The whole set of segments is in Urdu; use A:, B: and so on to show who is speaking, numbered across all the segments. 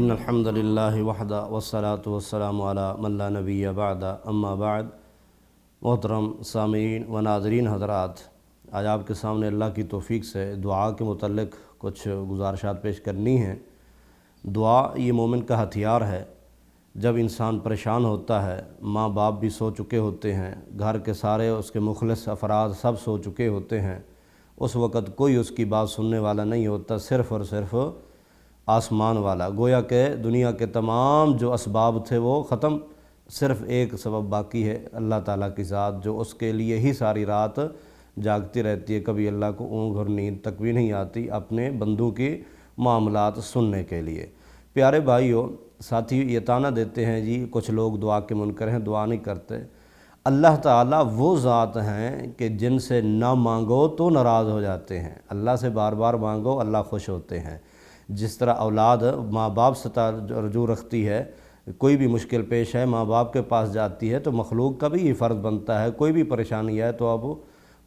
A: ان الحمد للہ وحدہ والصلاۃ والسلام علی من لا نبی بعد اما بعد۔ محترم سامعین و ناظرین حضرات، آج آپ کے سامنے اللہ کی توفیق سے دعا کے متعلق کچھ گزارشات پیش کرنی ہیں۔ دعا یہ مومن کا ہتھیار ہے۔ جب انسان پریشان ہوتا ہے، ماں باپ بھی سو چکے ہوتے ہیں، گھر کے سارے اس کے مخلص افراد سب سو چکے ہوتے ہیں، اس وقت کوئی اس کی بات سننے والا نہیں ہوتا، صرف اور صرف آسمان والا۔ گویا کہ دنیا کے تمام جو اسباب تھے وہ ختم، صرف ایک سبب باقی ہے، اللہ تعالیٰ کی ذات، جو اس کے لیے ہی ساری رات جاگتی رہتی ہے۔ کبھی اللہ کو اونگ اور نیند تک بھی نہیں آتی اپنے بندوں کی معاملات سننے کے لیے۔ پیارے بھائیو، ساتھی یہ طعنہ دیتے ہیں جی کچھ لوگ دعا کے منکر ہیں، دعا نہیں کرتے۔ اللہ تعالیٰ وہ ذات ہیں کہ جن سے نہ مانگو تو ناراض ہو جاتے ہیں، اللہ سے بار بار مانگو اللہ خوش ہوتے ہیں۔ جس طرح اولاد ماں باپ سے رجوع رکھتی ہے، کوئی بھی مشکل پیش ہے ماں باپ کے پاس جاتی ہے، تو مخلوق کا بھی یہ فرض بنتا ہے، کوئی بھی پریشانی ہے تو اب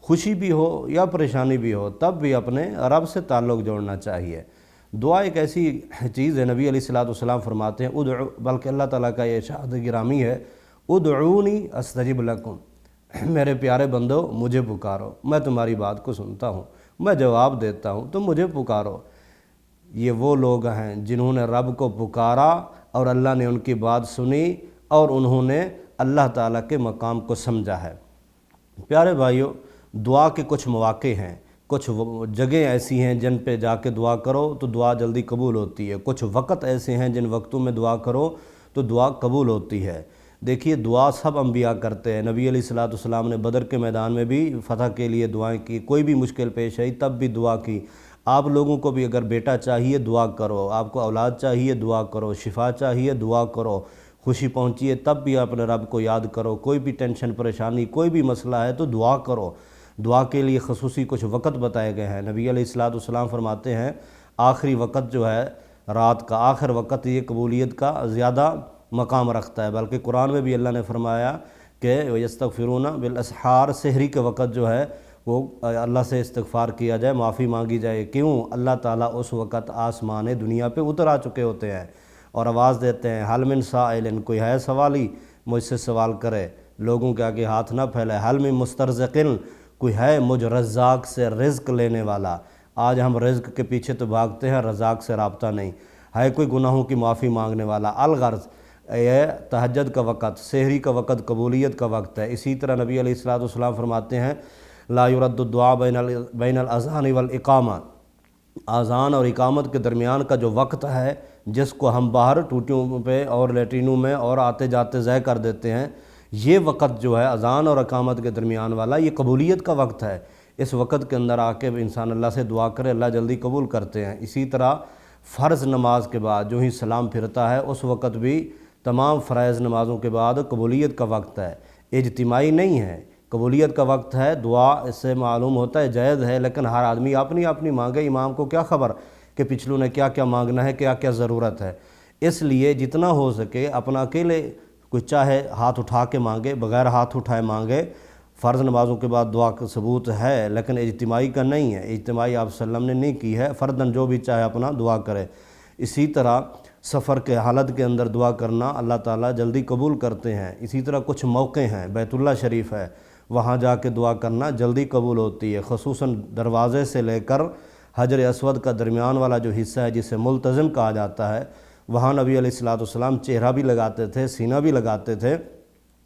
A: خوشی بھی ہو یا پریشانی بھی ہو تب بھی اپنے رب سے تعلق جوڑنا چاہیے۔ دعا ایک ایسی چیز ہے، نبی علیہ الصلوۃ والسلام فرماتے ہیں ادعو، بلکہ اللہ تعالیٰ کا یہ ارشاد گرامی ہے، ادعونی استجب لکم، میرے پیارے بندو مجھے پکارو، میں تمہاری بات کو سنتا ہوں، میں جواب دیتا ہوں، تم مجھے پکارو۔ یہ وہ لوگ ہیں جنہوں نے رب کو پکارا اور اللہ نے ان کی بات سنی اور انہوں نے اللہ تعالیٰ کے مقام کو سمجھا ہے۔ پیارے بھائیو، دعا کے کچھ مواقع ہیں، کچھ جگہیں ایسی ہیں جن پہ جا کے دعا کرو تو دعا جلدی قبول ہوتی ہے، کچھ وقت ایسے ہیں جن وقتوں میں دعا کرو تو دعا قبول ہوتی ہے۔ دیکھیے دعا سب انبیاء کرتے ہیں، نبی علیہ الصلوۃ والسلام نے بدر کے میدان میں بھی فتح کے لیے دعائیں کی، کوئی بھی مشکل پیش آئی تب بھی دعا کی۔ آپ لوگوں کو بھی اگر بیٹا چاہیے دعا کرو، آپ کو اولاد چاہیے دعا کرو، شفا چاہیے دعا کرو، خوشی پہنچی ہے تب بھی اپنے رب کو یاد کرو، کوئی بھی ٹینشن پریشانی کوئی بھی مسئلہ ہے تو دعا کرو۔ دعا کے لیے خصوصی کچھ وقت بتائے گئے ہیں۔ نبی علیہ الصلوۃ والسلام فرماتے ہیں آخری وقت جو ہے رات کا آخر وقت یہ قبولیت کا زیادہ مقام رکھتا ہے، بلکہ قرآن میں بھی اللہ نے فرمایا کہ یستغفرون بالاسحار، سحری کے وقت جو ہے وہ اللہ سے استغفار کیا جائے، معافی مانگی جائے۔ کیوں؟ اللہ تعالیٰ اس وقت آسمان دنیا پہ اتر آ چکے ہوتے ہیں اور آواز دیتے ہیں حل من سائل، کوئی ہے سوالی مجھ سے سوال کرے، لوگوں کے آگے ہاتھ نہ پھیلائے۔ حل من مسترزقن، کوئی ہے مجھ رزاق سے رزق لینے والا۔ آج ہم رزق کے پیچھے تو بھاگتے ہیں، رزاق سے رابطہ نہیں ہے۔ کوئی گناہوں کی معافی مانگنے والا؟ الغرض یہ تہجد کا وقت، سحری کا وقت قبولیت کا وقت ہے۔ اسی طرح نبی علیہ الصلوۃ والسلام فرماتے ہیں لا يرد الدعاء بین الاذان والاقامہ، اذان اور اقامت کے درمیان کا جو وقت ہے جس کو ہم باہر ٹوٹیوں پہ اور لیٹرینوں میں اور آتے جاتے ضائع کر دیتے ہیں، یہ وقت جو ہے اذان اور اقامت کے درمیان والا یہ قبولیت کا وقت ہے۔ اس وقت کے اندر آ کے انسان اللہ سے دعا کرے، اللہ جلدی قبول کرتے ہیں۔ اسی طرح فرض نماز کے بعد جو ہی سلام پھرتا ہے اس وقت بھی تمام فرائض نمازوں کے بعد قبولیت کا وقت ہے، اجتماعی نہیں ہے، قبولیت کا وقت ہے۔ دعا اس سے معلوم ہوتا ہے جائز ہے، لیکن ہر آدمی اپنی اپنی مانگے، امام کو کیا خبر کہ پچھلوں نے کیا کیا مانگنا ہے، کیا کیا ضرورت ہے۔ اس لیے جتنا ہو سکے اپنا اکیلے کوئی چاہے ہاتھ اٹھا کے مانگے، بغیر ہاتھ اٹھائے مانگے۔ فرض نمازوں کے بعد دعا کا ثبوت ہے لیکن اجتماعی کا نہیں ہے، اجتماعی آپ صلی اللہ علیہ وسلم نے نہیں کی ہے، فرداً جو بھی چاہے اپنا دعا کرے۔ اسی طرح سفر کے حالت کے اندر دعا کرنا اللہ تعالیٰ جلدی قبول کرتے ہیں۔ اسی طرح کچھ موقع ہیں، بیت اللہ شریف ہے، وہاں جا کے دعا کرنا جلدی قبول ہوتی ہے، خصوصاً دروازے سے لے کر حجر اسود کا درمیان والا جو حصہ ہے جسے ملتزم کہا جاتا ہے، وہاں نبی علیہ الصلوۃ والسلام چہرہ بھی لگاتے تھے، سینہ بھی لگاتے تھے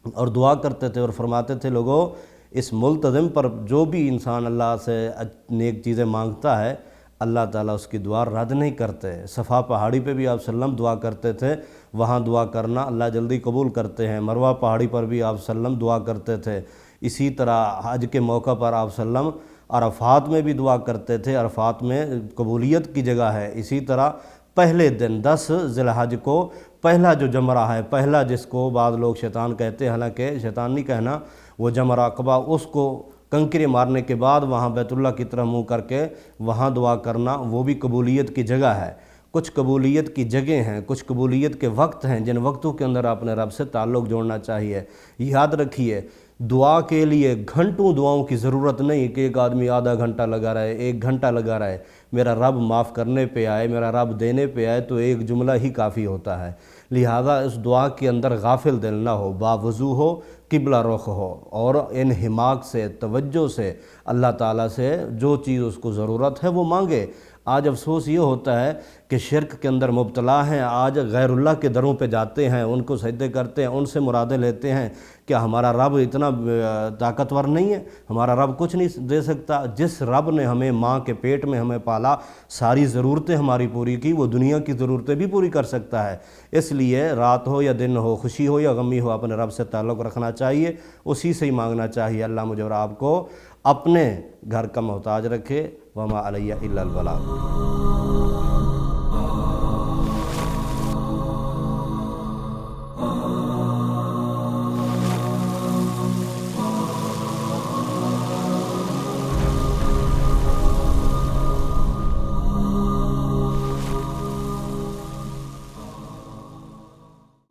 A: اور دعا کرتے تھے اور فرماتے تھے لوگوں اس ملتزم پر جو بھی انسان اللہ سے نیک چیزیں مانگتا ہے اللہ تعالیٰ اس کی دعا رد نہیں کرتے۔ صفا پہاڑی پہ بھی آپ صلی اللہ علیہ وسلم دعا کرتے تھے، وہاں دعا کرنا اللہ جلدی قبول کرتے ہیں۔ مروہ پہاڑی پر بھی آپ صلی اللہ علیہ وسلم دعا کرتے تھے۔ اسی طرح حج کے موقع پر آپ صلی اللہ علیہ وسلم عرفات میں بھی دعا کرتے تھے، عرفات میں قبولیت کی جگہ ہے۔ اسی طرح پہلے دن 10 ذی الحج کو پہلا جو جمرہ ہے، پہلا جس کو بعض لوگ شیطان کہتے ہیں، حالانکہ شیطان نہیں کہنا، وہ جمرہ عقبہ، اس کو کنکری مارنے کے بعد وہاں بیت اللہ کی طرف منہ کر کے وہاں دعا کرنا وہ بھی قبولیت کی جگہ ہے۔ کچھ قبولیت کی جگہیں ہیں، کچھ قبولیت کے وقت ہیں جن وقتوں کے اندر اپنے رب سے تعلق جوڑنا چاہیے۔ یاد رکھیے دعا کے لیے گھنٹوں دعاؤں کی ضرورت نہیں کہ ایک آدمی آدھا گھنٹہ لگا رہے، 1 گھنٹہ لگا رہے۔ میرا رب معاف کرنے پہ آئے، میرا رب دینے پہ آئے تو ایک جملہ ہی کافی ہوتا ہے۔ لہذا اس دعا کے اندر غافل دل نہ ہو، باوضو ہو، قبلہ رخ ہو، اور انہماک سے، توجہ سے اللہ تعالیٰ سے جو چیز اس کو ضرورت ہے وہ مانگے۔ آج افسوس یہ ہوتا ہے کہ شرک کے اندر مبتلا ہیں، آج غیر اللہ کے دروں پہ جاتے ہیں، ان کو سجدے کرتے ہیں، ان سے مرادیں لیتے ہیں۔ کیا ہمارا رب اتنا طاقتور نہیں ہے؟ ہمارا رب کچھ نہیں دے سکتا؟ جس رب نے ہمیں ماں کے پیٹ میں ہمیں پالا، ساری ضرورتیں ہماری پوری کی، وہ دنیا کی ضرورتیں بھی پوری کر سکتا ہے۔ اس لیے رات ہو یا دن ہو، خوشی ہو یا غمی ہو، اپنے رب سے تعلق رکھنا چاہیے، اسی سے ہی مانگنا چاہیے۔ اللہ مجھے اور آپ کو اپنے گھر کا محتاج رکھے۔ وما علیہ الا البلاغ۔